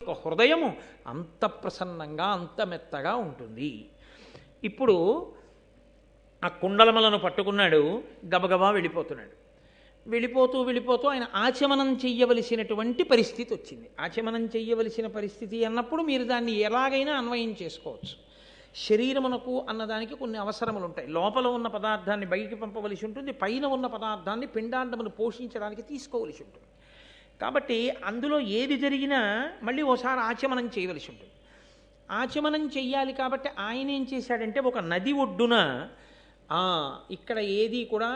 ఒక హృదయము అంత ప్రసన్నంగా అంత మెత్తగా ఉంటుంది. ఇప్పుడు ఆ కుండలమలను పట్టుకున్నాడు, గబగబా వెళ్ళిపోతున్నాడు. వెళ్ళిపోతూ ఆయన ఆచమనం చెయ్యవలసినటువంటి పరిస్థితి వచ్చింది. ఆచమనం చెయ్యవలసిన పరిస్థితి అన్నప్పుడు మీరు దాన్ని ఎలాగైనా అన్వయం చేసుకోవచ్చు. శరీరమునకు అన్నదానికి కొన్ని అవసరములు ఉంటాయి. లోపల ఉన్న పదార్థాన్ని బయటికి పంపవలసి ఉంటుంది, పైన ఉన్న పదార్థాన్ని పిండాండమును పోషించడానికి తీసుకోవలసి ఉంటుంది. కాబట్టి అందులో ఏది జరిగినా మళ్ళీ ఓసారి ఆచమనం చేయవలసి ఉంటుంది. ఆచమనం చెయ్యాలి కాబట్టి ఆయన ఏం చేశాడంటే, ఒక నది ఒడ్డున ఇక్కడ ఏది కూడా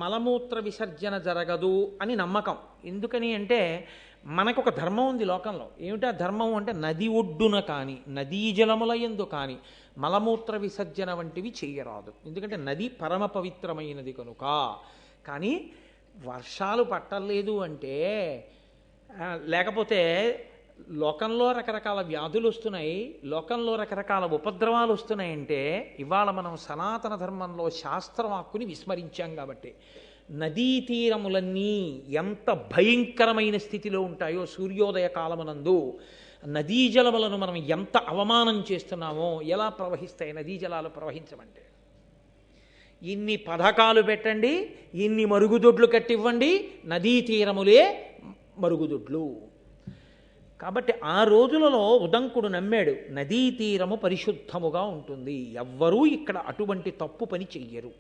మలమూత్ర విసర్జన జరగదు అని నమ్మకం. ఎందుకని అంటే మనకు ఒక ధర్మం ఉంది లోకంలో. ఏమిటా ధర్మం అంటే, నది ఒడ్డున కానీ నదీ జలముల యందు కానీ మలమూత్ర విసర్జన వంటివి చెయ్యరాదు. ఎందుకంటే నది పరమ పవిత్రమైనది కనుక. కానీ వర్షాలు పట్టలేదు అంటే, లేకపోతే లోకంలో రకరకాల వ్యాధులు వస్తున్నాయి, లోకంలో రకరకాల ఉపద్రవాలు వస్తున్నాయంటే, ఇవాళ మనం సనాతన ధర్మంలో శాస్త్రవాక్కుని విస్మరించాం కాబట్టి నదీ తీరములన్నీ ఎంత భయంకరమైన స్థితిలో ఉంటాయో, సూర్యోదయ కాలమునందు నదీ జలములను మనం ఎంత అవమానం చేస్తున్నామో, ఎలా ప్రవహిస్తాయి నదీ జలాలు ప్రవహించమంటే. ఇన్ని పథకాలు పెట్టండి, ఇన్ని మరుగుదొడ్లు కట్టివ్వండి, నదీ తీరములే మరుగుదొడ్లు. కాబట్టి ఆ రోజులలో ఉదంకుడు నమ్మాడు, నదీ తీరము పరిశుద్ధముగా ఉంటుంది, ఎవ్వరూ ఇక్కడ అటువంటి తప్పు పని చెయ్యరు.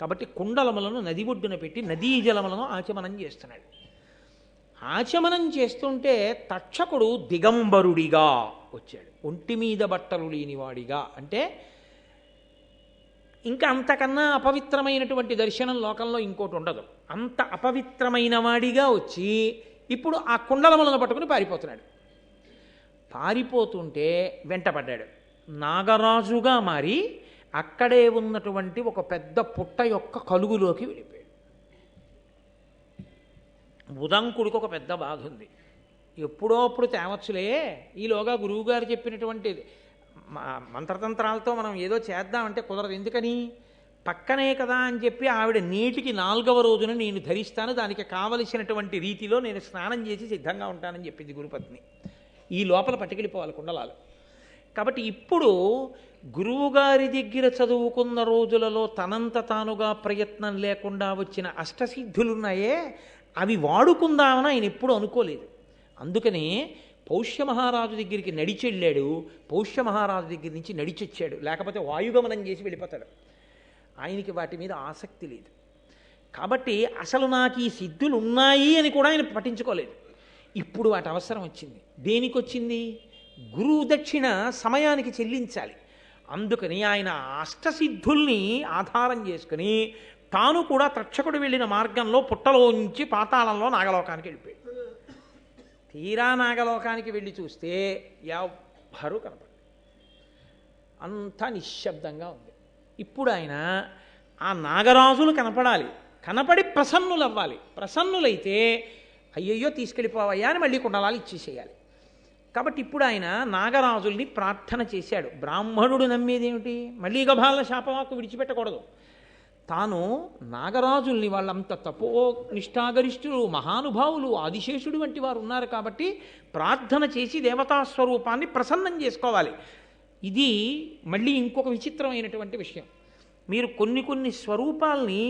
కాబట్టి కుండలములను నది ఒడ్డున పెట్టి నదీ జలములను ఆచమనం చేస్తున్నాడు. ఆచమనం చేస్తుంటే తక్షకుడు దిగంబరుడిగా వచ్చాడు, ఒంటి మీద బట్టలు లేనివాడిగా. అంటే ఇంకా అంతకన్నా అపవిత్రమైనటువంటి దర్శనం లోకంలో ఇంకోటి ఉండదు. అంత అపవిత్రమైన వాడిగా వచ్చి ఇప్పుడు ఆ కుండలములను పట్టుకుని పారిపోతున్నాడు. పారిపోతుంటే వెంటపడ్డాడు. నాగరాజుగా మారి అక్కడే ఉన్నటువంటి ఒక పెద్ద పుట్ట యొక్క కలుగులోకి వెళ్ళిపోయాడు. ఉదంకుడికి ఒక పెద్ద బాధ ఉంది. ఎప్పుడో అప్పుడు తేవచ్చులే, ఈలోగా గురువుగారు చెప్పినటువంటి మంత్రతంత్రాలతో మనం ఏదో చేద్దామంటే కుదరదు. ఎందుకని? పక్కనే కదా అని చెప్పి ఆవిడ నీటికి 4వ రోజున నేను ధరిస్తాను, దానికి కావలసినటువంటి రీతిలో నేను స్నానం చేసి సిద్ధంగా ఉంటానని చెప్పింది గురుపత్ని. ఈ లోపల పట్టుకెళ్ళిపోవాలి కుండలాలు. కాబట్టి ఇప్పుడు గురువుగారి దగ్గర చదువుకున్న రోజులలో తనంత తానుగా ప్రయత్నం లేకుండా వచ్చిన అష్టసిద్ధులున్నాయే, అవి వాడుకుందామని ఆయన ఎప్పుడూ అనుకోలేదు. అందుకని పౌష్యమహారాజు దగ్గరికి నడిచెళ్ళాడు, పౌష్యమహారాజు దగ్గర నుంచి నడిచొచ్చాడు. లేకపోతే వాయుగమనం చేసి వెళ్ళిపోతాడు. ఆయనకి వాటి మీద ఆసక్తి లేదు. కాబట్టి అసలు నాకు ఈ సిద్ధులు ఉన్నాయి అని కూడా ఆయన పట్టించుకోలేదు. ఇప్పుడు వాటి అవసరం వచ్చింది. దేనికి వచ్చింది? గురువు దక్షిణ సమయానికి చెల్లించాలి. అందుకని ఆయన అష్టసిద్ధుల్ని ఆధారం చేసుకుని తాను కూడా తక్షకుడు వెళ్ళిన మార్గంలో పుట్టలోంచి పాతాళంలో నాగలోకానికి వెళ్ళిపోయాడు. తీరా నాగలోకానికి వెళ్ళి చూస్తే ఎవ్వరూ కనపడదు, అంతా నిశ్శబ్దంగా ఉంది. ఇప్పుడు ఆయన ఆ నాగరాజులు కనపడాలి, కనపడి ప్రసన్నులు అవ్వాలి. ప్రసన్నులైతే అయ్యయ్యో తీసుకెళ్ళిపోవయ్యా అని మళ్ళీ కుండలాలు ఇచ్చేసేయాలి. కాబట్టి ఇప్పుడు ఆయన నాగరాజుల్ని ప్రార్థన చేశాడు. బ్రాహ్మణుడు నమ్మేదేమిటి? మళ్ళీ గభాల శాపవాక్కు విడిచిపెట్టకూడదు. తాను నాగరాజుల్ని, వాళ్ళంత తపో నిష్ఠాగరిష్ఠులు, మహానుభావులు, ఆదిశేషుడు వంటి వారు ఉన్నారు కాబట్టి ప్రార్థన చేసి దేవతాస్వరూపాన్ని ప్రసన్నం చేసుకోవాలి. ఇది మళ్ళీ ఇంకొక విచిత్రమైనటువంటి విషయం. మీరు కొన్ని స్వరూపాల్ని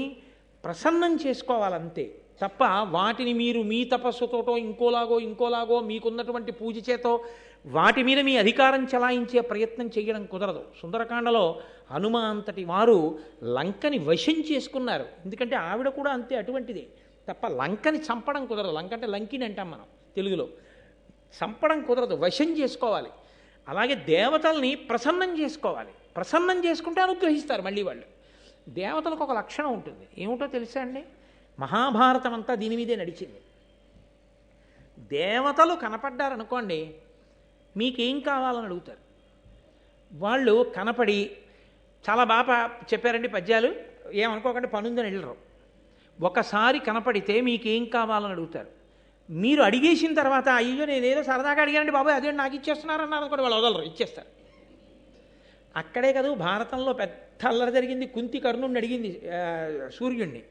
ప్రసన్నం చేసుకోవాలంతే తప్ప వాటిని మీరు మీ తపస్సుతోటో ఇంకోలాగో మీకున్నటువంటి పూజ చేతో వాటి మీద మీ అధికారం చలాయించే ప్రయత్నం చేయడం కుదరదు. సుందరకాండలో హనుమ అంతటి వారు లంకని వశం చేసుకున్నారు. ఎందుకంటే ఆవిడ కూడా అంతే, అటువంటిదే. తప్ప లంకని చంపడం కుదరదు. లంక అంటే లంకిని అంటాం మనం తెలుగులో. చంపడం కుదరదు, వశం చేసుకోవాలి. అలాగే దేవతల్ని ప్రసన్నం చేసుకోవాలి. ప్రసన్నం చేసుకుంటే అనుగ్రహిస్తారు మళ్ళీ వాళ్ళు. దేవతలకు ఒక లక్షణం ఉంటుంది, ఏమిటో తెలుసా అండి? మహాభారతం అంతా దీని మీదే నడిచింది. దేవతలు కనపడ్డారనుకోండి, మీకేం కావాలని అడుగుతారు. వాళ్ళు కనపడి చాలా బాగా చెప్పారండి పద్యాలు, ఏమనుకోకండి పనుందని వెళ్ళరు. ఒకసారి కనపడితే మీకేం కావాలని అడుగుతారు. మీరు అడిగేసిన తర్వాత అయ్యో నేనేదో సరదాగా అడిగానండి బాబాయ్ అదే నాకు ఇచ్చేస్తున్నారన్నారు అనుకోండి, వాళ్ళు వదలరు, ఇచ్చేస్తారు. అక్కడే కదా భారతంలో పెద్ద అల్లరి జరిగింది. కుంతి కర్ణుడిని అడిగింది సూర్యుణ్ణి,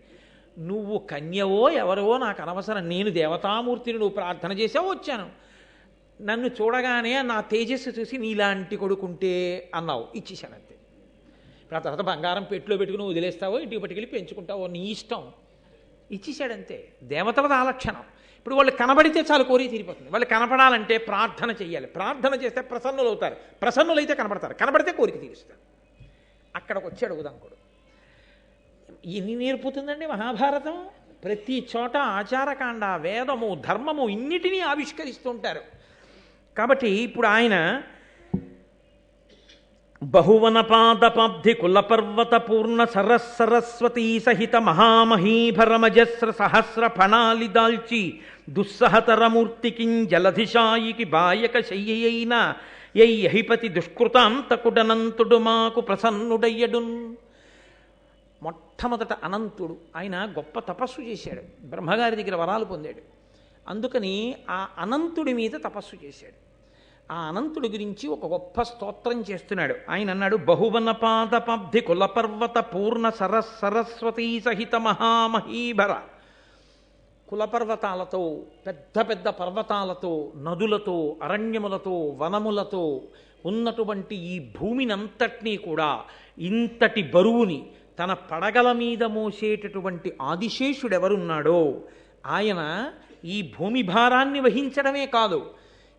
నువ్వు కన్యవో ఎవరవో నాకు అనవసరం, నేను దేవతామూర్తిని, నువ్వు ప్రార్థన చేసావో వచ్చాను. నన్ను చూడగానే నా తేజస్సు చూసి నీలాంటి కొడుకుంటే అన్నావు, ఇచ్చేసానంతే. ఇప్పుడు ఆ తర్వాత బంగారం పెట్టులో పెట్టుకుని వదిలేస్తావో ఇంటికి పట్టుకెళ్ళి పెంచుకుంటావో నీ ఇష్టం, ఇచ్చేసాడంతే. దేవతలది ఆ లక్షణం. ఇప్పుడు వాళ్ళు కనబడితే చాలు కోరి తీరిపోతుంది. వాళ్ళు కనపడాలంటే ప్రార్థన చెయ్యాలి. ప్రార్థన చేస్తే ప్రసన్నులు అవుతారు. ప్రసన్నులైతే కనబడతారు. కనబడితే కోరిక తీరుస్తారు. అక్కడికి వచ్చాడు ఉదంకుడు. ఎన్ని నేర్పుతుందండి మహాభారతం. ప్రతి చోట ఆచారకాండ, వేదము, ధర్మము ఇన్నిటినీ ఆవిష్కరిస్తూ ఉంటారు. కాబట్టి ఇప్పుడు ఆయన బహువనపాదపాబ్ధి కులపర్వత పూర్ణ సరస్వతీ సహిత మహామహీభరమజస్ర సహస్ర ఫణాలి దాల్చి దుస్సహతరమూర్తికిం జలధిశాయికి బాయక శయ్యైన యైహిపతి దుష్కృతాంతకుడనంతుడు మాకు ప్రసన్నుడయ్యడున్. మొట్టమొదట అనంతుడు. ఆయన గొప్ప తపస్సు చేశాడు, బ్రహ్మగారి దగ్గర వరాలు పొందాడు. అందుకని ఆ అనంతుడి మీద తపస్సు చేశాడు. ఆ అనంతుడి గురించి ఒక గొప్ప స్తోత్రం చేస్తున్నాడు. ఆయన అన్నాడు, బహువనపాదపబ్ధి కులపర్వత పూర్ణ సరస్వతీ సహిత మహామహీభర. కులపర్వతాలతో, పెద్ద పెద్ద పర్వతాలతో, నదులతో, అరణ్యములతో, వనములతో ఉన్నటువంటి ఈ భూమినంతటినీ కూడా ఇంతటి బరువుని తన పడగల మీద మోసేటటువంటి ఆదిశేషుడెవరున్నాడో ఆయన ఈ భూమి భారాన్ని వహించడమే కాదు,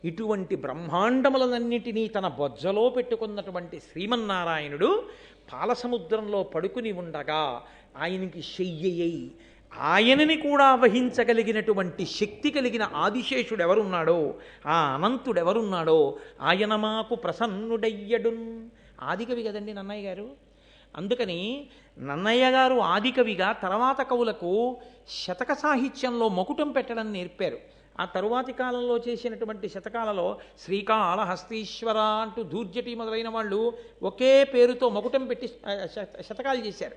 ఇటువంటి బ్రహ్మాండములన్నిటినీ తన బొజ్జలో పెట్టుకున్నటువంటి శ్రీమన్నారాయణుడు పాలసముద్రంలో పడుకుని ఉండగా ఆయనకి శయ్యయ్యి ఆయనని కూడా వహించగలిగినటువంటి శక్తి కలిగిన ఆదిశేషుడు ఎవరున్నాడో, ఆ అనంతుడెవరున్నాడో ఆయన మాకు ప్రసన్నుడయ్యడున్. ఆదికవి కదండి నన్నయ్య గారు. అందుకని నన్నయ్య గారు ఆదికవిగా తర్వాత కవులకు శతక సాహిత్యంలో మకుటం పెట్టడం నేర్పారు. ఆ తరువాతి కాలంలో చేసినటువంటి శతకాలలో శ్రీకాళహస్తీశ్వర అంటూ దూర్జటి మొదలైన వాళ్ళు ఒకే పేరుతో మకుటం పెట్టి శతకాలు చేశారు.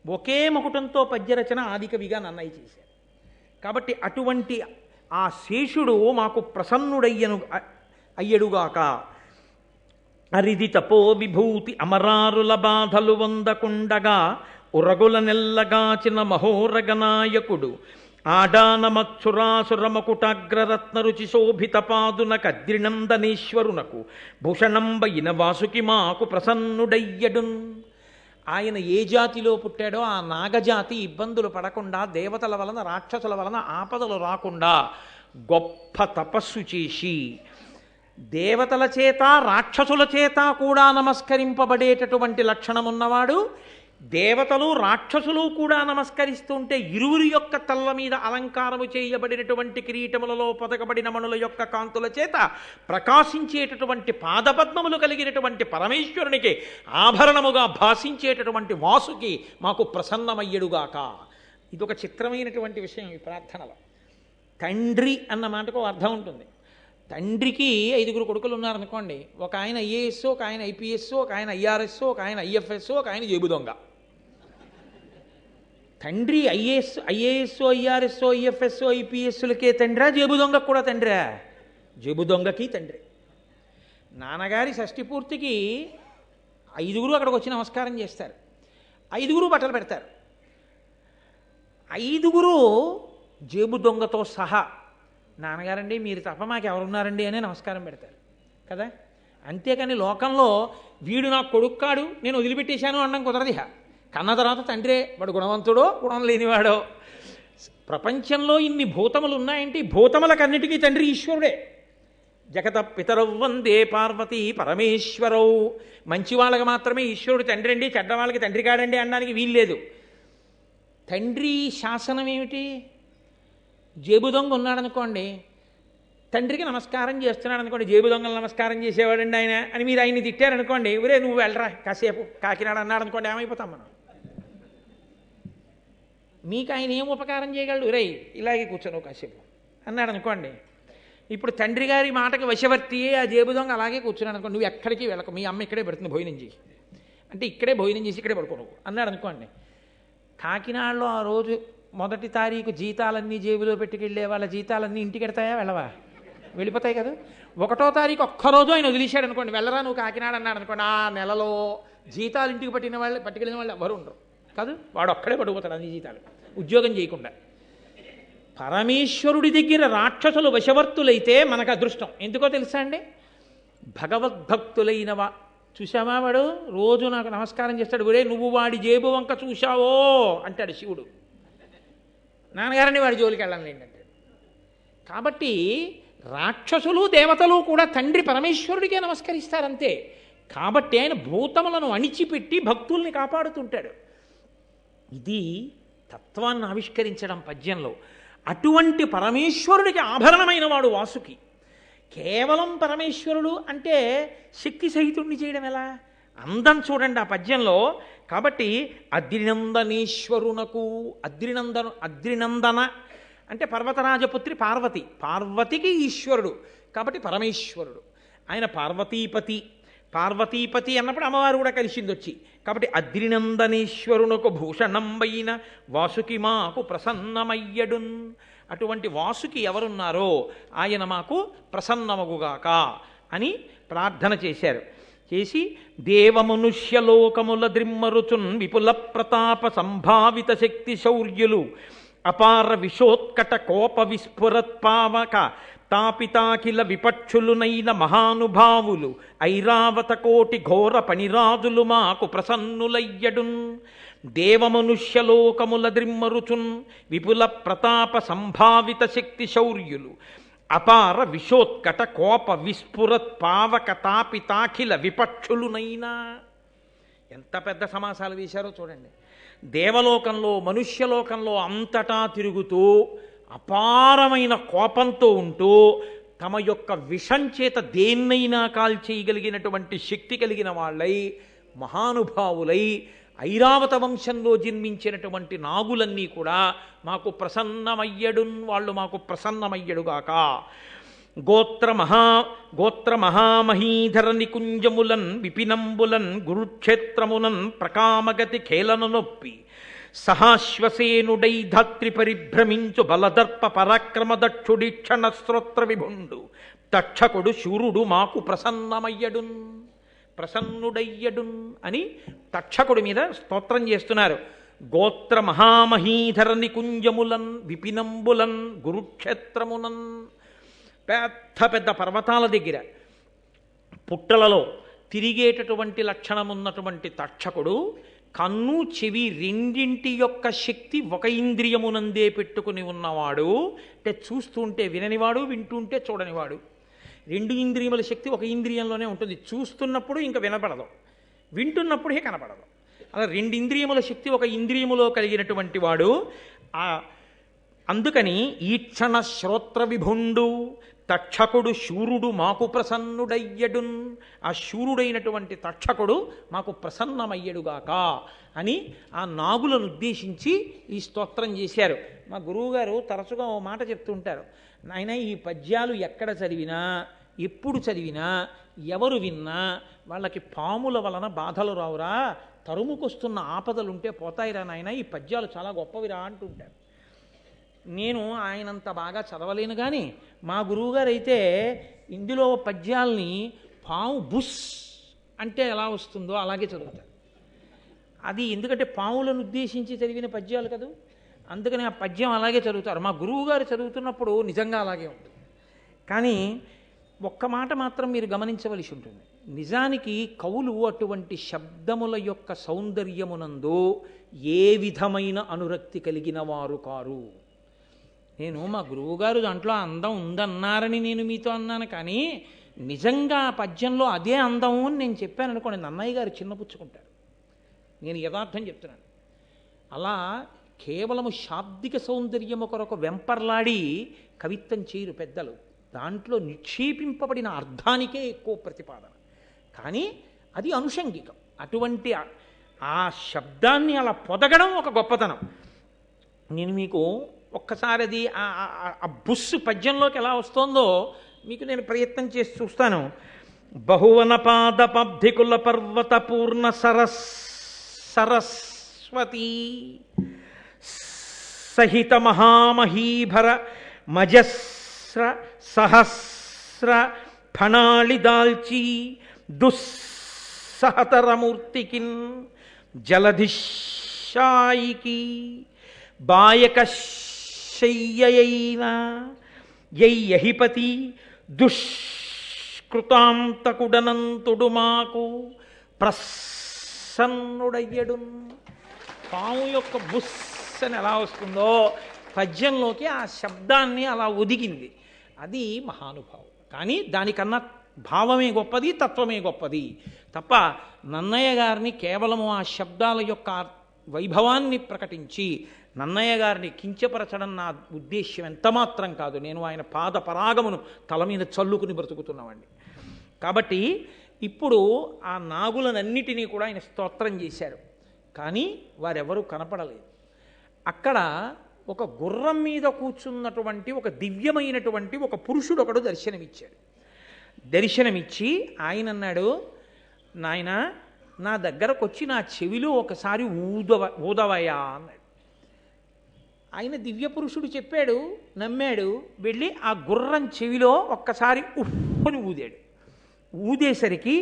ఒకే మకుటంతో పద్యరచన ఆదికవిగా నన్నయ్య చేశారు. కాబట్టి అటువంటి ఆ శేషుడు మాకు అయ్యడుగాక. అరిది తపో విభూతి అమరారుల బాధలు వందకుండగా ఉరగుల నెల్లగాచిన మహోరగనాయకుడు ఆడానమచ్చురాసురమకుటాగ్రరత్న రుచి శోభిత పాదున కద్రినందనేశ్వరునకు భూషణంబయిన వాసుకి మాకు ప్రసన్నుడయ్యడున్. ఆయన ఏ జాతిలో పుట్టాడో ఆ నాగజాతి ఇబ్బందులు పడకుండా, దేవతల వలన రాక్షసుల వలన ఆపదలు రాకుండా గొప్ప తపస్సు చేసి దేవతల చేత రాక్షసుల చేత కూడా నమస్కరింపబడేటటువంటి లక్షణమున్నవాడు. దేవతలు రాక్షసులు కూడా నమస్కరిస్తుంటే ఇరువురి యొక్క తల్ల మీద అలంకారము చేయబడినటువంటి కిరీటములలో పదకబడిన మణుల యొక్క కాంతుల చేత ప్రకాశించేటటువంటి పాదపద్మములు కలిగినటువంటి పరమేశ్వరునికి ఆభరణముగా భాషించేటటువంటి వాసుకి మాకు ప్రసన్నమయ్యడుగాక. ఇదొక చిత్రమైనటువంటి విషయం ఈ ప్రార్థనలో. తండ్రి అన్న మాటకు అర్థం ఉంటుంది. తండ్రికి 5 కొడుకులు ఉన్నారనుకోండి. ఒక ఆయన ఐఏఎస్, ఒక ఆయన ఐపీఎస్, ఒక ఆయన ఐఆర్ఎస్, ఒక ఆయన ఐఎఫ్ఎస్, ఒక ఆయన జేబు దొంగ. తండ్రి ఐఏఎస్, ఐఆర్ఎస్, ఐఎఫ్ఎస్, ఐపీఎస్లకే తండ్రా, జేబు దొంగకు కూడా తండ్రా? జేబు దొంగకి తండ్రి. నాన్నగారి షష్ఠి పూర్తికి 5 అక్కడికి వచ్చి నమస్కారం చేస్తారు. 5 బట్టలు పెడతారు. 5 జేబు దొంగతో సహా నాన్నగారండి మీరు తప్ప మాకు ఎవరున్నారండి అని నమస్కారం పెడతారు కదా. అంతేకాని లోకంలో వీడు నాకు కొడుక్కాడు నేను వదిలిపెట్టేశాను అనడం కుదరదిహ. కన్న తర్వాత తండ్రే, వాడు గుణవంతుడో గుణం లేనివాడో. ప్రపంచంలో ఇన్ని భూతములు ఉన్నాయంటే భూతములకన్నిటికీ తండ్రి ఈశ్వరుడే. జగత పితరౌ వందే పార్వతీ పరమేశ్వరౌ. మంచి వాళ్ళకి మాత్రమే ఈశ్వరుడు తండ్రి అండి, చెడ్డవాళ్ళకి తండ్రి కాడండి అనడానికి వీల్లేదు. తండ్రి శాసనం ఏమిటి? జేబు దొంగ ఉన్నాడనుకోండి, తండ్రికి నమస్కారం చేస్తున్నాడు అనుకోండి, జేబు దొంగలు నమస్కారం చేసేవాడండి ఆయన అని మీరు ఆయన్ని తిట్టారనుకోండి, ఒరే నువ్వు వెళ్ళరా కాసేపు కాకినాడ అన్నాడు అనుకోండి, ఏమైపోతాం మనం? మీకు ఆయన ఏం ఉపకారం చేయగలడు? రే ఇలాగే కూర్చోను కాసేపు అన్నాడు అనుకోండి. ఇప్పుడు తండ్రి గారి మాటకి వశవర్తియే ఆ జేబు దొంగ అలాగే కూర్చున్నాడు అనుకోండి, నువ్వు ఎక్కడికి వెళ్ళకు, మీ అమ్మ ఇక్కడే పెడుతుంది భోజనం చేసి, అంటే ఇక్కడే భోజనం చేసి ఇక్కడే పడుకో నువ్వు అన్నాడు అనుకోండి. కాకినాడలో ఆ రోజు 1వ తారీఖు జీతాలన్నీ జేబులో పెట్టుకెళ్ళే వాళ్ళ జీతాలన్నీ ఇంటికి ఎడతాయా? వెళ్ళవా? వెళ్ళిపోతాయి కదా. 1వ తారీఖు ఒక్కరోజు ఆయన వదిలేశాడు అనుకోండి, వెళ్ళరా నువ్వు కాకినాడ అన్నాడు అనుకోండి, ఆ నెలలో జీతాలు ఇంటికి పట్టుకెళ్ళిన వాళ్ళు ఎవరు ఉండరు కాదు, వాడు ఒక్కడే పడిపోతాడు అన్ని జీతాలు ఉద్యోగం చేయకుండా. పరమేశ్వరుడి దగ్గర రాక్షసులు వశవర్తులైతే మనకు అదృష్టం. ఎందుకో తెలుసా అండి? భగవద్భక్తులైన చూసావా, వాడు రోజు నాకు నమస్కారం చేస్తాడు, ఒరే నువ్వు వాడి జేబు వంక చూశావో అంటాడు శివుడు. నాన్నగారని వాడి జోలికి వెళ్ళండి ఏంటంటే. కాబట్టి రాక్షసులు దేవతలు కూడా తండ్రి పరమేశ్వరుడికే నమస్కరిస్తారంతే. కాబట్టి ఆయన భూతములను అణిచిపెట్టి భక్తుల్ని కాపాడుతుంటాడు. ఇది తత్వాన్ని ఆవిష్కరించడం పద్యంలో. అటువంటి పరమేశ్వరుడికి ఆభరణమైన వాడు వాసుకి. కేవలం పరమేశ్వరుడు అంటే శక్తి సహితుణ్ణి చేయడం ఎలా? అందం చూడండి ఆ పద్యంలో. కాబట్టి అద్రినందనేశ్వరునకు, అద్రినందన అంటే పర్వతరాజపుత్రి పార్వతి, పార్వతికి ఈశ్వరుడు కాబట్టి పరమేశ్వరుడు. ఆయన పార్వతీపతి అన్నప్పుడు అమ్మవారు కూడా కలిసింది వచ్చి. కాబట్టి అద్రినందనేశ్వరునకు భూషణంబైన వాసుకి మాకు ప్రసన్నమయ్యడున్. అటువంటి వాసుకి ఎవరున్నారో ఆయన మాకు ప్రసన్నమగుగాక అని ప్రార్థన చేశారు. చేసి దేవమనుష్యలోకముల ద్రిమ్మరుచున్ విపుల ప్రతాప సంభావిత శక్తి శౌర్యులు అపార విశోత్కట కోప విస్ఫురత్పావక తాపితాకిల విపక్షులునైన మహానుభావులు ఐరావత కోటి ఘోర పణిరాజులు మాకు ప్రసన్నులయ్యడున్. దేవమనుష్యలోకముల ద్రిమ్మరుచున్ విపుల ప్రతాప సంభావిత శక్తి శౌర్యులు అపార విశోత్కట కోప విస్ఫురత్ పావక తాపితాఖిల విపక్షులునైనా. ఎంత పెద్ద సమాసాలు వేశారో చూడండి. దేవలోకంలో మనుష్యలోకంలో అంతటా తిరుగుతూ అపారమైన కోపంతో ఉంటూ తమ యొక్క విషం చేత దేన్నైనా కాల్చేయగలిగినటువంటి శక్తి కలిగిన వాళ్ళై మహానుభావులై ఐరావత వంశంలో జన్మించినటువంటి నాగులన్నీ కూడా మాకు ప్రసన్నమయ్యడున్, వాళ్ళు మాకు ప్రసన్నమయ్యడుగాక. గోత్ర మహామహీధర నికుంజములన్ విపినంబులన్ గురుక్షేత్రమునన్ ప్రకామగతి ఖేలన నొప్పి సహాశ్వసేనుడై ధాత్రి పరిభ్రమించు బలదర్ప పరాక్రమ దక్షుడిక్షణ శ్రోత్ర విభుండు తక్షకుడు శూరుడు మాకు ప్రసన్నుడయ్యడున్ అని తక్షకుడి మీద స్తోత్రం చేస్తున్నారు. గోత్ర మహామహీధర నికుంజములన్ విపినంబులన్ గురుక్షేత్రమునన్. పెద్ద పెద్ద పర్వతాల దగ్గర పుట్టలలో తిరిగేటటువంటి లక్షణమున్నటువంటి తక్షకుడు కన్ను చెవి రెండింటి యొక్క శక్తి ఒక ఇంద్రియమునందే పెట్టుకుని ఉన్నవాడు. అంటే చూస్తుంటే విననివాడు, వింటుంటే చూడనివాడు. రెండు ఇంద్రియముల శక్తి ఒక ఇంద్రియంలోనే ఉంటుంది. చూస్తున్నప్పుడు ఇంకా వినపడదు, వింటున్నప్పుడే కనపడదు. అలా రెండు ఇంద్రియముల శక్తి ఒక ఇంద్రియములో కలిగినటువంటి వాడు. అందుకని ఈక్షణ శ్రోత్ర విభుండు తక్షకుడు శూరుడు మాకు ప్రసన్నుడయ్యడున్. ఆ శూరుడైనటువంటి తక్షకుడు మాకు ప్రసన్నమయ్యడుగాక అని ఆ నాగులను ఉద్దేశించి ఈ స్తోత్రం చేశారు. మా గురువుగారు తరచుగా ఓ మాట చెప్తుంటారు, నాయన ఈ పద్యాలు ఎక్కడ చదివినా ఎప్పుడు చదివినా ఎవరు విన్నా వాళ్ళకి పాముల వలన బాధలు రావురా, తరుముకొస్తున్న ఆపదలుంటే పోతాయిరా నాయన, ఈ పద్యాలు చాలా గొప్పవిరా అంటుంటారు. నేను ఆయనంత బాగా చదవలేను, కానీ మా గురువుగారు అయితే ఇందులో పద్యాల్ని పాము బుస్ అంటే ఎలా వస్తుందో అలాగే చదువుతారు. అది ఎందుకంటే పాములను ఉద్దేశించి చదివిన పద్యాలు కదా, అందుకని ఆ పద్యం అలాగే చదువుతారు. మా గురువుగారు చదువుతున్నప్పుడు నిజంగా అలాగే ఉంటుంది. కానీ ఒక్క మాట మాత్రం మీరు గమనించవలసి ఉంటుంది. నిజానికి కవులు అటువంటి శబ్దముల యొక్క సౌందర్యమునందు ఏ విధమైన అనురక్తి కలిగిన వారు కారు. నేను మా గురువుగారు దాంట్లో అందం ఉందన్నారని నేను మీతో అన్నాను, కానీ నిజంగా ఆ పద్యంలో అదే అందం అని నేను చెప్పాను అనుకోండి, నన్నయ్య గారు చిన్నపుచ్చుకుంటారు. నేను యథార్థం చెప్తున్నాను. అలా కేవలము శాబ్దిక సౌందర్యము కొరకు వెంపర్లాడి కవిత్వం చేయరు పెద్దలు. దాంట్లో నిక్షేపింపబడిన అర్థానికే ఎక్కువ ప్రతిపాదన, కానీ అది అనుషంగికం. అటువంటి ఆ శబ్దాన్ని అలా పొదగడం ఒక గొప్పతనం. నేను మీకు ఒక్కసారి అది ఆ బుస్సు పద్యంలోకి ఎలా వస్తుందో మీకు నేను ప్రయత్నం చేసి చూస్తాను. బహువన పాద పబ్ధికుల పర్వత పూర్ణ సరస్వతి సహిత మహామహీభర మజస్ర సహస్ర ఫణాళి దాల్చి దుస్సహతరమూర్తికిన్ జలధిశాయికి బాయక శయ్యయైన యయ్యహిపతి దుష్కృతాంతకుడనంతుడు మాకు ప్రసన్నుడయ్యడు. పాము యొక్క బుస్ అని ఎలా వస్తుందో పద్యంలోకి ఆ శబ్దాన్ని అలా ఒదిగింది. అది మహానుభావం. కానీ దానికన్నా భావమే గొప్పది, తత్వమే గొప్పది తప్ప నన్నయ్య గారిని కేవలము ఆ శబ్దాల యొక్క వైభవాన్ని ప్రకటించి నన్నయ్య గారిని కించపరచడం నా ఉద్దేశ్యం ఎంతమాత్రం కాదు. నేను ఆయన పాద పరాగమును తల మీద చల్లుకుని బ్రతుకుతున్నవాడిని. కాబట్టి ఇప్పుడు ఆ నాగులనన్నిటినీ కూడా ఆయన స్తోత్రం చేశారు. కానీ వారెవరూ కనపడలేదు. అక్కడ ఒక గుర్రం మీద కూర్చున్నటువంటి ఒక దివ్యమైనటువంటి ఒక పురుషుడు ఒకడు దర్శనమిచ్చాడు. దర్శనమిచ్చి ఆయన అన్నాడు, నాయన నా దగ్గరకు వచ్చి నా చెవిలో ఒకసారి ఊదవయా అన్నాడు. ఆయన దివ్య పురుషుడు చెప్పాడు, నమ్మాడు. వెళ్ళి ఆ గుర్రం చెవిలో ఒక్కసారి ఉఫ్ఫని ఊదాడు. ఊదేసరికి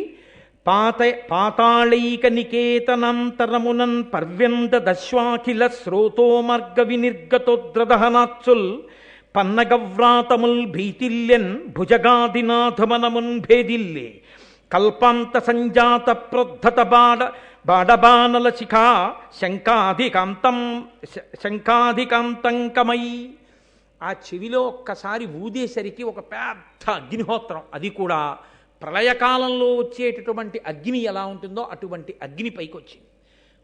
పాతాళైక నికేతనంతరమునన్ పర్వ్యంత దశ్వాఖిల శ్రోతో మార్గ వినిర్గతోద్రదహనాత్సుల్ పన్నగవ్రాతముల్ భీతిల్యన్ భుజగాదినాథమనమున్ భేదిల్లే కల్పాంత సంజాత ప్రోద్ధత బాడబానల శిఖా శంఖాధికాంతంకమై. ఆ చెవిలో ఒక్కసారి ఊదేసరికి ఒక పెద్ద అగ్నిహోత్రం, అది కూడా ప్రళయకాలంలో వచ్చేటటువంటి అగ్ని ఎలా ఉంటుందో అటువంటి అగ్ని పైకి వచ్చింది.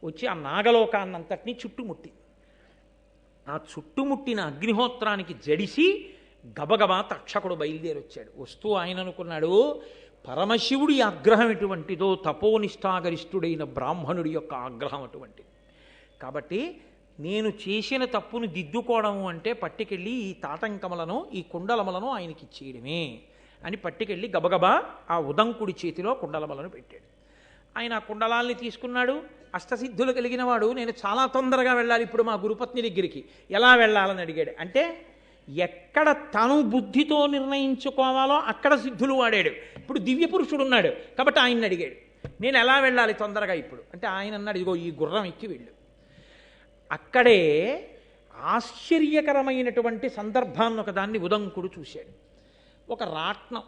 వచ్చి ఆ నాగలోకాన్నంతటినీ చుట్టుముట్టింది. ఆ చుట్టుముట్టిన అగ్నిహోత్రానికి జడిసి గబగబా తక్షకుడు బయలుదేరి వచ్చాడు. వస్తూ ఆయన అనుకున్నాడు, పరమశివుడి ఆగ్రహం ఎటువంటిదో తపోనిష్టాగరిష్ఠుడైన బ్రాహ్మణుడి యొక్క ఆగ్రహం అటువంటిది. కాబట్టి నేను చేసిన తప్పును దిద్దుకోవడము అంటే పట్టుకెళ్ళి ఈ తాటంకములను ఈ కుండలములను ఆయనకి ఇచ్చేయడమే అని పట్టుకెళ్ళి గబగబా ఆ ఉదంకుడి చేతిలో కుండలములను పెట్టాడు. ఆయన ఆ కుండలాల్ని తీసుకున్నాడు. అష్టసిద్ధులు కలిగిన వాడు, నేను చాలా తొందరగా వెళ్ళాలి ఇప్పుడు మా గురుపత్ని దగ్గరికి, ఎలా వెళ్ళాలని అడిగాడు. అంటే ఎక్కడ తను బుద్ధితో నిర్ణయించుకోవాలో అక్కడ సిద్ధులు వాడాడు. ఇప్పుడు దివ్య పురుషుడు ఉన్నాడు కాబట్టి ఆయన్ని అడిగాడు, నేను ఎలా వెళ్ళాలి తొందరగా ఇప్పుడు అంటే ఆయన అన్నాడు, ఇదిగో ఈ గుర్రం ఎక్కి వెళ్ళు. అక్కడే ఆశ్చర్యకరమైనటువంటి సందర్భాన్ని ఒకదాన్ని ఉదంకుడు చూశాడు. ఒక రాట్నం,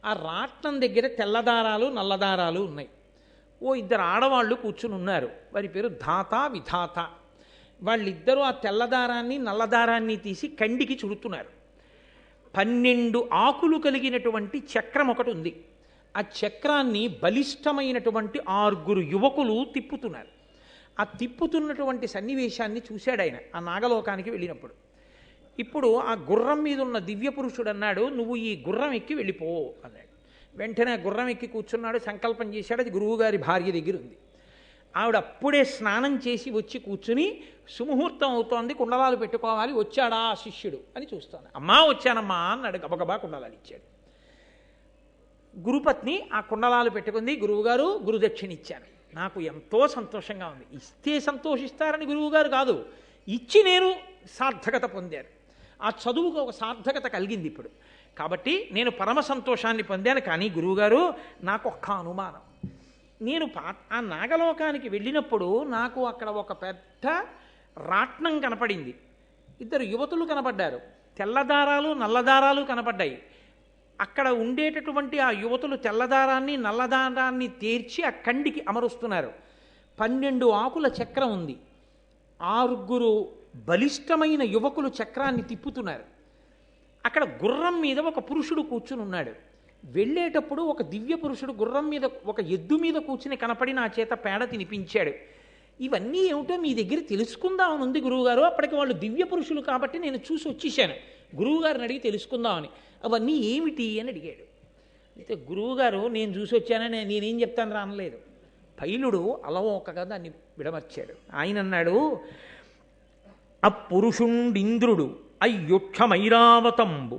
ఆ రాట్నం దగ్గర తెల్లదారాలు నల్లదారాలు ఉన్నాయి. ఓ ఇద్దరు ఆడవాళ్ళు కూర్చుని ఉన్నారు. వారి పేరు ధాత విధాత. వాళ్ళిద్దరూ ఆ తెల్లదారాన్ని నల్లదారాన్ని తీసి కండికి చుడుతున్నారు. 12 ఆకులు కలిగినటువంటి చక్రం ఒకటి ఉంది. ఆ చక్రాన్ని బలిష్టమైనటువంటి 6 యువకులు తిప్పుతున్నారు. ఆ తిప్పుతున్నటువంటి సన్నివేశాన్ని చూశాడు ఆయన ఆ నాగలోకానికి వెళ్ళినప్పుడు. ఇప్పుడు ఆ గుర్రం మీద ఉన్న దివ్య పురుషుడు అన్నాడు, నువ్వు ఈ గుర్రం ఎక్కి వెళ్ళిపో అన్నాడు. వెంటనే ఆ గుర్రం ఎక్కి కూర్చున్నాడు, సంకల్పం చేశాడు. అది గురువుగారి భార్య దగ్గర ఉంది. ఆవిడ అప్పుడే స్నానం చేసి వచ్చి కూర్చుని, సుముహూర్తం అవుతోంది, కుండలాలు పెట్టుకోవాలి, వచ్చాడా ఆ శిష్యుడు అని చూస్తాను. అమ్మా వచ్చానమ్మా అన్నాడు. గబగబా కుండలాలు ఇచ్చాడు. గురుపత్ని ఆ కుండలాలు పెట్టుకుంది. గురువుగారు గురుదక్షిణ ఇచ్చాను. నాకు ఎంతో సంతోషంగా ఉంది. ఇస్తే సంతోషిస్తారని గురువుగారు కాదు, ఇచ్చి నేను సార్థకత పొందాను. ఆ చదువుకు ఒక సార్థకత కలిగింది ఇప్పుడు. కాబట్టి నేను పరమ సంతోషాన్ని పొందాను. కానీ గురువుగారు నాకు ఒక్క అనుమానం. నేను ఆ నాగలోకానికి వెళ్ళినప్పుడు నాకు అక్కడ ఒక పెద్ద రాట్నం కనపడింది. 2 యువతులు కనపడ్డారు. తెల్లదారాలు నల్లదారాలు కనపడ్డాయి. అక్కడ ఉండేటటువంటి ఆ యువతులు తెల్లదారాన్ని నల్లదారాన్ని తీర్చి ఆ కండికి అమరుస్తున్నారు. 12 ఆకుల చక్రం ఉంది. 6 బలిష్టమైన యువకులు చక్రాన్ని తిప్పుతున్నారు. అక్కడ గుర్రం మీద ఒక పురుషుడు కూర్చుని ఉన్నాడు. వెళ్ళేటప్పుడు ఒక దివ్య పురుషుడు గుర్రం మీద ఒక ఎద్దు మీద కూర్చుని కనపడి నా చేత పేడ తినిపించాడు. ఇవన్నీ ఏమిటో మీ దగ్గర తెలుసుకుందామని ఉంది గురువుగారు. అప్పటికి వాళ్ళు దివ్య పురుషులు కాబట్టి నేను చూసి వచ్చేసాను. గురువుగారిని అడిగి తెలుసుకుందామని. అవన్నీ ఏమిటి అని అడిగాడు. అయితే గురువుగారు నేను చూసి వచ్చానని నేనేం చెప్తాను రానలేదు. పైలుడు అలవోకగా దాన్ని విడమర్చాడు. ఆయన అన్నాడు, అపురుషుండింద్రుడు అయ్యుక్షమైరావతంబు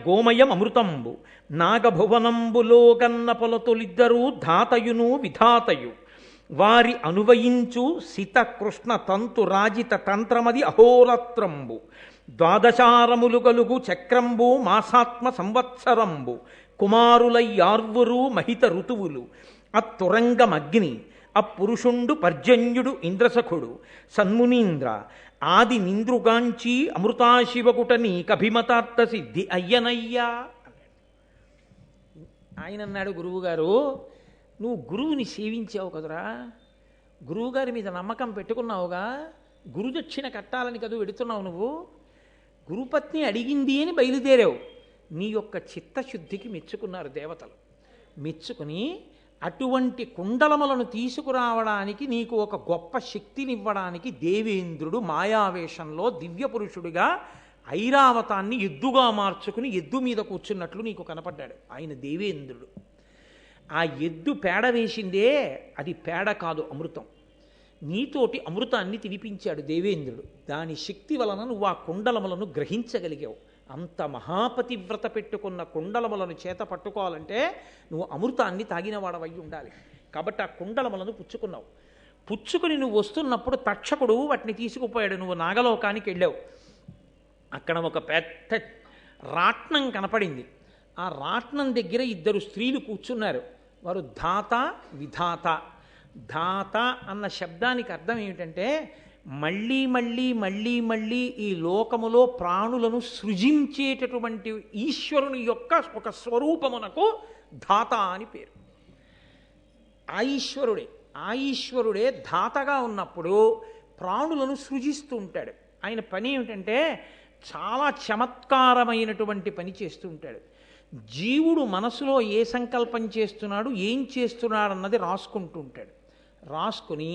గోమయమృతంబు నాగభువనంబులో గన్న పొలతులిద్దరూ ధాతయును విధాతయు వారి అనువయించు సిత కృష్ణ తంతు రాజిత తంత్రమది అహోరాత్రంబు 12 గలుగు చక్రంబు మాసాత్మ సంవత్సరంబు కుమారులయ్యార్వురు మహిత ఋతువులు అత్తురంగమగ్ని అపురుషుండు పర్జన్యుడు ఇంద్రసఖుడు సన్మునీంద్ర ఆది నింద్రుగాంచి అమృతాశివకుటని కభిమతార్థ సిద్ధి అయ్యనయ్యా. ఆయన అన్నాడు, గురువుగారు నువ్వు గురువుని సేవించావు కదరా, గురువుగారి మీద నమ్మకం పెట్టుకున్నావుగా, గురుదక్షిణ కట్టాలని కదా వెడుతున్నావు నువ్వు, గురుపత్ని అడిగింది అని బయలుదేరావు. నీ యొక్క చిత్తశుద్ధికి మెచ్చుకున్నారు దేవతలు. మెచ్చుకుని అటువంటి కుండలములను తీసుకురావడానికి నీకు ఒక గొప్ప శక్తినివ్వడానికి దేవేంద్రుడు మాయావేషంలో దివ్య పురుషుడిగా ఐరావతాన్ని ఎద్దుగా మార్చుకుని ఎద్దు మీద కూర్చున్నట్లు నీకు కనపడ్డాడు. ఆయన దేవేంద్రుడు. ఆ ఎద్దు పేడ వేసిందే, అది పేడ కాదు, అమృతం. నీతోటి అమృతాన్ని తినిపించాడు దేవేంద్రుడు. దాని శక్తి వలన నువ్వు ఆ కుండలములను గ్రహించగలిగావు. అంత మహాపతివ్రత పెట్టుకున్న కుండలములను చేత పట్టుకోవాలంటే నువ్వు అమృతాన్ని తాగినవాడవై ఉండాలి. కాబట్టి ఆ కుండలములను పుచ్చుకున్నావు. పుచ్చుకుని నువ్వు వస్తున్నప్పుడు తక్షకుడు వాటిని తీసుకుపోయాడు. నువ్వు నాగలోకానికి వెళ్ళావు. అక్కడ ఒక పెద్ద రాట్నం కనపడింది. ఆ రాట్నం దగ్గర ఇద్దరు స్త్రీలు కూర్చున్నారు. వారు ధాత విధాత. ధాత అన్న శబ్దానికి అర్థం ఏమిటంటే మళ్ళీ మళ్ళీ మళ్ళీ మళ్ళీ ఈ లోకములో ప్రాణులను సృజించేటటువంటి ఈశ్వరుని యొక్క ఒక స్వరూపమునకు ధాత అని పేరు. ఆ ఈశ్వరుడే ధాతగా ఉన్నప్పుడు ప్రాణులను సృజిస్తూ ఉంటాడు. ఆయన పని ఏమిటంటే చాలా చమత్కారమైనటువంటి పని చేస్తూ ఉంటాడు. జీవుడు మనసులో ఏ సంకల్పం చేస్తున్నాడు, ఏం చేస్తున్నాడు అన్నది రాసుకుంటూ ఉంటాడు. రాసుకుని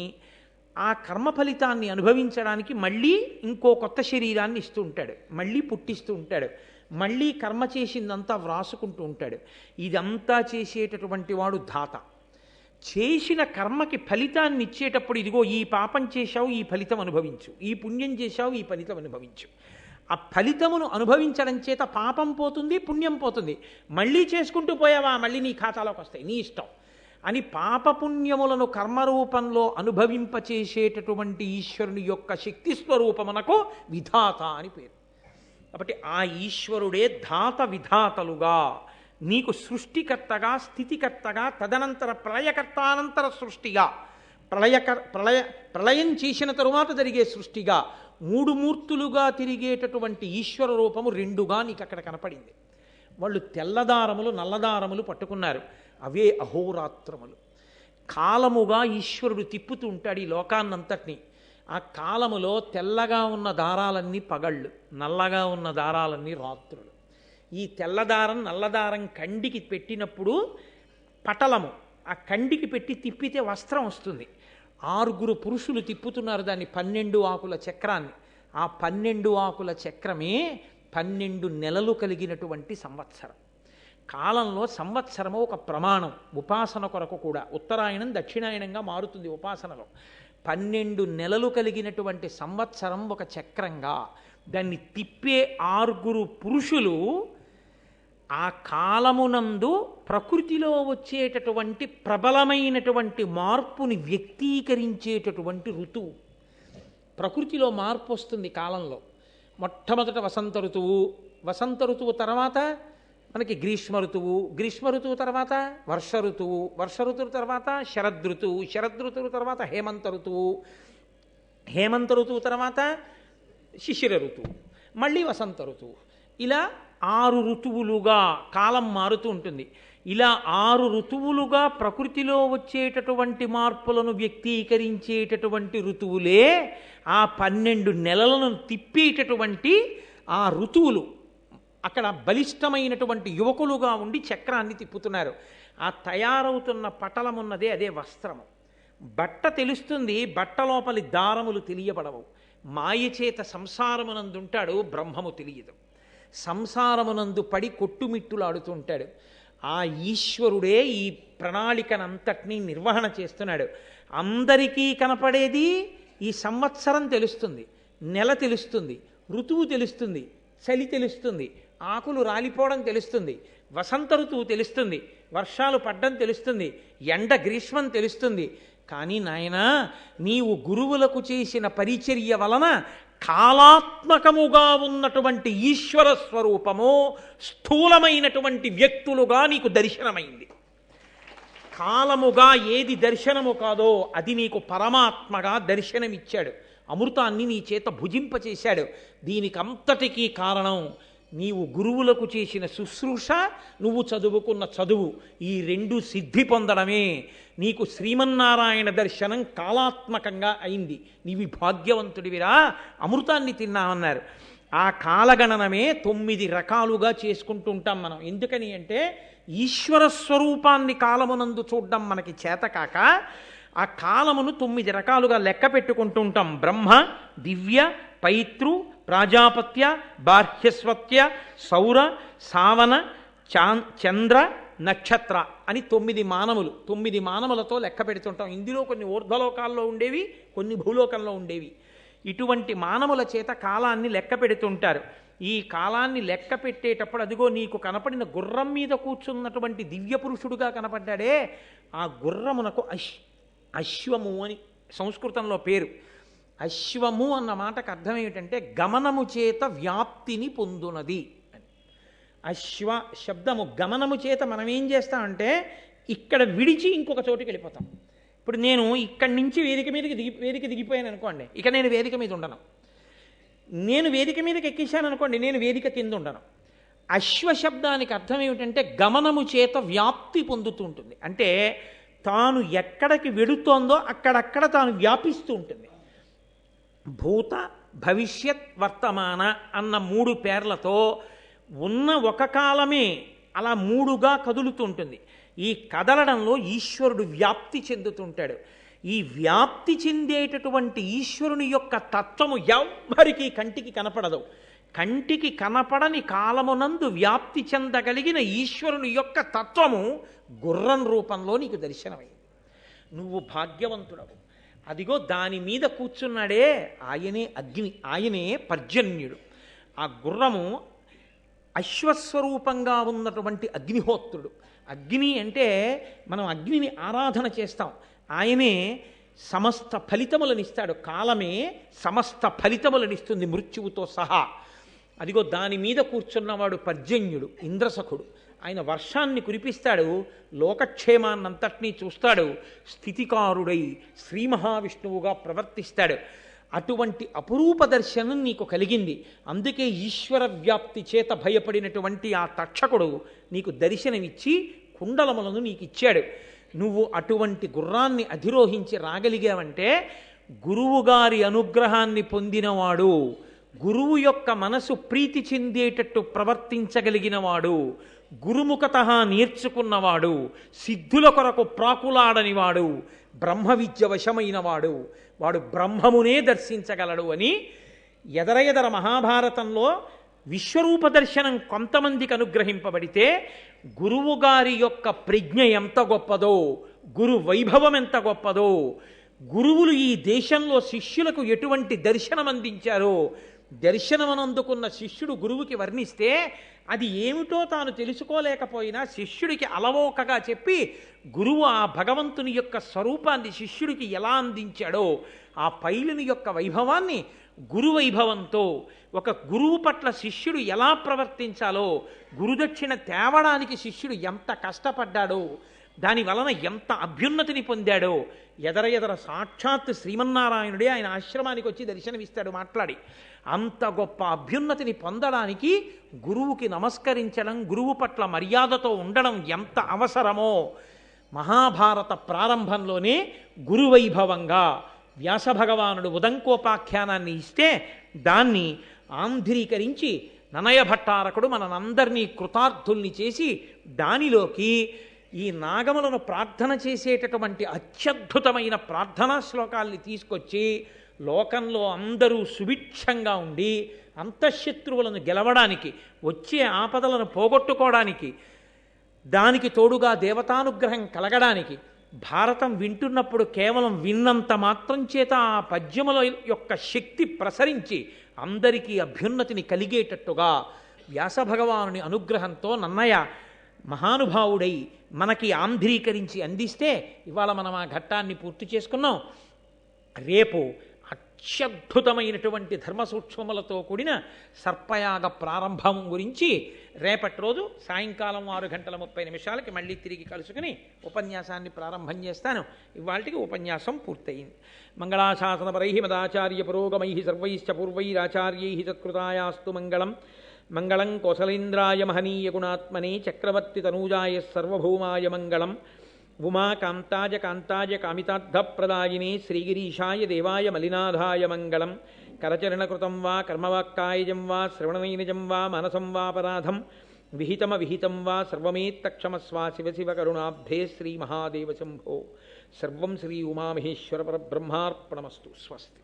ఆ కర్మ ఫలితాన్ని అనుభవించడానికి మళ్ళీ ఇంకో కొత్త శరీరాన్ని ఇస్తూ ఉంటాడు. మళ్ళీ పుట్టిస్తూ ఉంటాడు. మళ్ళీ కర్మ చేసిందంతా వ్రాసుకుంటూ ఉంటాడు. ఇదంతా చేసేటటువంటి వాడు ధాత. చేసిన కర్మకి ఫలితాన్ని ఇచ్చేటప్పుడు ఇదిగో ఈ పాపం చేశావు, ఈ ఫలితం అనుభవించు, ఈ పుణ్యం చేశావు, ఈ ఫలితం అనుభవించు. ఆ ఫలితమును అనుభవించడం చేత పాపం పోతుంది, పుణ్యం పోతుంది. మళ్ళీ చేసుకుంటూ పోయావా, మళ్ళీ నీ ఖాతాలోకి వస్తాయి, నీ ఇష్టం అని పాపపుణ్యములను కర్మరూపంలో అనుభవింపచేసేటటువంటి ఈశ్వరుని యొక్క శక్తి స్వరూపమునకు విధాత అని పేరు. కాబట్టి ఆ ఈశ్వరుడే ధాత విధాతలుగా నీకు సృష్టికర్తగా, స్థితికర్తగా, తదనంతర ప్రళయకర్తానంతర సృష్టిగా, ప్రళయం చేసిన తరువాత జరిగే సృష్టిగా, మూడు మూర్తులుగా తిరిగేటటువంటి ఈశ్వర రూపము రెండుగా నీకు అక్కడ కనపడింది. వాళ్ళు తెల్లదారములు నల్లదారములు పట్టుకున్నారు. అవే అహోరాత్రములు. కాలముగా ఈశ్వరుడు తిప్పుతూ ఉంటాడు ఈ లోకాన్నంతటినీ. ఆ కాలములో తెల్లగా ఉన్న దారాలన్నీ పగళ్ళు, నల్లగా ఉన్న దారాలన్నీ రాత్రులు. ఈ తెల్లదారం నల్లదారం కండికి పెట్టినప్పుడు పటలము, ఆ కండికి పెట్టి తిప్పితే వస్త్రం వస్తుంది. 6 పురుషులు తిప్పుతున్నారు దాన్ని, 12 ఆకుల చక్రాన్ని. ఆ 12 ఆకుల చక్రమే 12 నెలలు కలిగినటువంటి సంవత్సరం. కాలంలో సంవత్సరము ఒక ప్రమాణం, ఉపాసన కొరకు కూడా. ఉత్తరాయణం దక్షిణాయనంగా మారుతుంది ఉపాసనలో. 12 నెలలు కలిగినటువంటి సంవత్సరం ఒక చక్రంగా. దాన్ని తిప్పే 6 పురుషులు ఆ కాలమునందు ప్రకృతిలో వచ్చేటటువంటి ప్రబలమైనటువంటి మార్పుని వ్యక్తీకరించేటటువంటి ఋతువు. ప్రకృతిలో మార్పు వస్తుంది కాలంలో. మొట్టమొదట వసంత ఋతువు, వసంత ఋతువు తర్వాత మనకి గ్రీష్మ ఋతువు, గ్రీష్మ ఋతువు తర్వాత వర్ష ఋతువు, వర్ష ఋతువు తర్వాత శరదృతువు, శరదృతువు తర్వాత హేమంత ఋతువు, హేమంత ఋతువు తర్వాత శిశిర ఋతువు, మళ్ళీ వసంత ఋతువు. ఇలా 6 ఋతువులుగా కాలం మారుతూ ఉంటుంది. ఇలా 6 ఋతువులుగా ప్రకృతిలో వచ్చేటటువంటి మార్పులను వ్యక్తీకరించేటటువంటి ఋతువులే ఆ 12 నెలలను తిప్పేటటువంటి ఆ ఋతువులు. అక్కడ బలిష్టమైనటువంటి యువకులుగా ఉండి చక్రాన్ని తిప్పుతున్నారు. ఆ తయారవుతున్న పటలమున్నదే అదే వస్త్రము. బట్ట తెలుస్తుంది, బట్ట లోపలి దారములు తెలియబడవు. మాయచేత సంసారమునందుంటాడు, బ్రహ్మము తెలియదు. సంసారమునందు పడి కొట్టుమిట్టులాడుతుంటాడు. ఆ ఈశ్వరుడే ఈ ప్రణాళికనంతటినీ నిర్వహణ చేస్తున్నాడు. అందరికీ కనపడేది ఈ సంవత్సరం తెలుస్తుంది, నెల తెలుస్తుంది, ఋతువు తెలుస్తుంది, చలి తెలుస్తుంది, ఆకులు రాలిపోవడం తెలుస్తుంది, వసంత ఋతువు తెలుస్తుంది, వర్షాలు పడ్డం తెలుస్తుంది, ఎండ గ్రీష్మం తెలుస్తుంది. కానీ నాయనా, నీవు గురువులకు చేసిన పరిచర్య వలన కాలాత్మకముగా ఉన్నటువంటి ఈశ్వర స్వరూపము స్థూలమైనటువంటి వ్యక్తులుగా నీకు దర్శనమైంది. కాలముగా ఏది దర్శనము కాదో అది నీకు పరమాత్మగా దర్శనమిచ్చాడు. అమృతాన్ని నీ చేత భుజింపచేశాడు. దీనికంతటికీ కారణం నీవు గురువులకు చేసిన శుశ్రూష, నువ్వు చదువుకున్న చదువు. ఈ రెండు సిద్ధి పొందడమే నీకు శ్రీమన్నారాయణ దర్శనం కాలాత్మకంగా అయింది. నీవి భాగ్యవంతుడివిరా, అమృతాన్ని తిన్నామన్నారు. ఆ కాలగణనమే 9 రకాలుగా చేసుకుంటూ ఉంటాం మనం. ఎందుకని అంటే ఈశ్వర స్వరూపాన్ని కాలమునందు చూడడం మనకి చేతకాక ఆ కాలమును 9 రకాలుగా లెక్క పెట్టుకుంటూ ఉంటాం. బ్రహ్మ, దివ్య, పైతృ, ప్రాజాపత్య, బాహ్యస్వత్య, సౌర, సావన, చంద్ర, నక్షత్ర అని 9 మానములు. 9 మానములతో లెక్క పెడుతుంటాం. ఇందులో కొన్ని ఊర్ధ్వలోకాల్లో ఉండేవి, కొన్ని భూలోకంలో ఉండేవి. ఇటువంటి మానవుల చేత కాలాన్ని లెక్క పెడుతుంటారు. ఈ కాలాన్ని లెక్క పెట్టేటప్పుడు అదిగో నీకు కనపడిన గుర్రం మీద కూర్చున్నటువంటి దివ్య పురుషుడుగా కనపడ్డాడే, ఆ గుర్రమునకు అశ్వము అని సంస్కృతంలో పేరు. అశ్వము అన్న మాటకు అర్థం ఏమిటంటే గమనము చేత వ్యాప్తిని పొందునది అని. అశ్వ శబ్దము గమనము చేత మనం ఏం చేస్తామంటే ఇక్కడ విడిచి ఇంకొక చోటుకి వెళ్ళిపోతాం. ఇప్పుడు నేను ఇక్కడి నుంచి వేదిక దిగిపోయాను అనుకోండి, ఇక నేను వేదిక మీద ఉండను. నేను వేదిక మీదకి ఎక్కేశాను అనుకోండి, నేను వేదిక కింద ఉండను. అశ్వశబ్దానికి అర్థం ఏమిటంటే గమనము చేత వ్యాప్తి పొందుతూ ఉంటుంది. అంటే తాను ఎక్కడికి వెడుతోందో అక్కడక్కడ తాను వ్యాపిస్తూ ఉంటుంది. భూత, భవిష్యత్, వర్తమాన అన్న 3 పేర్లతో ఉన్న ఒక కాలమే అలా 3గా కదులుతూ ఉంటుంది. ఈ కదలడంలో ఈశ్వరుడు వ్యాప్తి చెందుతుంటాడు. ఈ వ్యాప్తి చెందేటటువంటి ఈశ్వరుని యొక్క తత్వము ఎవ్వరికీ కంటికి కనపడదు. కంటికి కనపడని కాలమునందు వ్యాప్తి చెందగలిగిన ఈశ్వరుని యొక్క తత్వము గుర్రం రూపంలో నీకు దర్శనమైంది. నువ్వు భాగ్యవంతుడవు. అదిగో దాని మీద కూర్చున్నాడే ఆయనే అగ్ని, ఆయనే పర్జన్యుడు. ఆ గుర్రము అశ్వస్వరూపంగా ఉన్నటువంటి అగ్నిహోత్రుడు. అగ్ని అంటే మనం అగ్నిని ఆరాధన చేస్తాం. ఆయనే సమస్త ఫలితములనిస్తాడు. కాలమే సమస్త ఫలితములనిస్తుంది మృత్యువుతో సహా. అదిగో దాని మీద కూర్చున్నవాడు పర్జన్యుడు, ఇంద్రసఖుడు. ఆయన వర్షాన్ని కురిపిస్తాడు, లోకక్షేమాన్నంతటినీ చూస్తాడు, స్థితికారుడై శ్రీ మహావిష్ణువుగా ప్రవర్తిస్తాడు. అటువంటి అపురూప దర్శనం నీకు కలిగింది. అందుకే ఈశ్వర వ్యాప్తి చేత భయపడినటువంటి ఆ తక్షకుడు నీకు దర్శనమిచ్చి కుండలములను నీకు ఇచ్చాడు. నువ్వు అటువంటి గుర్రాన్ని అధిరోహించి రాగలిగావంటే గురువుగారి అనుగ్రహాన్ని పొందినవాడు, గురువు యొక్క మనసు ప్రీతి చెందేటట్టు ప్రవర్తించగలిగినవాడు, గురుముఖత నేర్చుకున్నవాడు, సిద్ధుల కొరకు ప్రాకులాడనివాడు, బ్రహ్మ విద్య వశమైనవాడు, వాడు బ్రహ్మమునే దర్శించగలడు అని ఎదర మహాభారతంలో విశ్వరూప దర్శనం కొంతమందికి అనుగ్రహింపబడితే గురువుగారి యొక్క ప్రజ్ఞ ఎంత గొప్పదో, గురు వైభవం ఎంత గొప్పదో, గురువులు ఈ దేశంలో శిష్యులకు ఎటువంటి దర్శనం అందించారో దర్శనమనందుకున్న శిష్యుడు గురువుకి వర్ణిస్తే అది ఏమిటో తాను తెలుసుకోలేకపోయినా శిష్యుడికి అలవోకగా చెప్పి గురువు ఆ భగవంతుని యొక్క స్వరూపాన్ని శిష్యుడికి ఎలా అందించాడో ఆ పైలుని యొక్క వైభవాన్ని గురువైభవంతో ఒక గురువు పట్ల శిష్యుడు ఎలా ప్రవర్తించాలో, గురుదక్షిణ తేవడానికి శిష్యుడు ఎంత కష్టపడ్డాడో, దాని వలన ఎంత అభ్యున్నతిని పొందాడో ఎదర సాక్షాత్ శ్రీమన్నారాయణుడే ఆయన ఆశ్రమానికి వచ్చి దర్శనమిస్తాడు మాట్లాడి. అంత గొప్ప అభ్యున్నతిని పొందడానికి గురువుకి నమస్కరించడం, గురువు పట్ల మర్యాదతో ఉండడం ఎంత అవసరమో మహాభారత ప్రారంభంలోనే గురువైభవంగా వ్యాసభగవానుడు ఉదంకోపాఖ్యానాన్ని ఇస్తే దాన్ని ఆంధ్రీకరించి ననయ భట్టారకుడు మనందరినీ కృతార్థుల్ని చేసి దానిలోకి ఈ నాగములను ప్రార్థన చేసేటటువంటి అత్యద్భుతమైన ప్రార్థనా శ్లోకాల్ని తీసుకొచ్చి లోకంలో అందరూ సుభిక్షంగా ఉండి అంతఃశత్రువులను గెలవడానికి, వచ్చే ఆపదలను పోగొట్టుకోవడానికి, దానికి తోడుగా దేవతానుగ్రహం కలగడానికి భారతం వింటున్నప్పుడు కేవలం విన్నంత మాత్రం చేత ఆ పద్యముల యొక్క శక్తి ప్రసరించి అందరికీ అభ్యున్నతిని కలిగేటట్టుగా వ్యాసభగవానుని అనుగ్రహంతో నన్నయ్య మహానుభావుడై మనకి ఆంధ్రీకరించి అందిస్తే ఇవాళ మనం ఆ ఘట్టాన్ని పూర్తి చేసుకున్నాం. రేపు అత్యద్భుతమైనటువంటి ధర్మ సూక్ష్మములతో కూడిన సర్పయాగ ప్రారంభం గురించి రేపటి రోజు సాయంకాలం 6:30 మళ్ళీ తిరిగి కలుసుకుని ఉపన్యాసాన్ని ప్రారంభం చేస్తాను. ఇవాళకి ఉపన్యాసం పూర్తయింది. మంగళాశాసనపరై మదాచార్య పురోగమై సర్వైశ్చ పూర్వైరాచార్యై సత్కృతాయాస్తు మంగళం. మంగళం కోసలేంద్రాయ మహనీయ గుణాత్మనే చక్రవర్తి తనూజాయ సర్వభౌమాయ మంగళం. ఉమాకాంతాయ కాంతాయ కామితార్థప్రదాయినే శ్రీగిరీశాయ దేవాయ మలినాథాయ మంగళం. కరచరణకృతం వా కర్మవాక్కాయజం వా శ్రవణనైనజం వా మనసం వాపరాధం విహితమవిహితం వా సర్వమేత్తక్షమస్వా శివ శివ కరుణాబ్ధే శ్రీమహాదేవ శంభో. సర్వం శ్రీ ఉమామహేశ్వర పరబ్రహ్మార్పణమస్తు. స్వస్తి.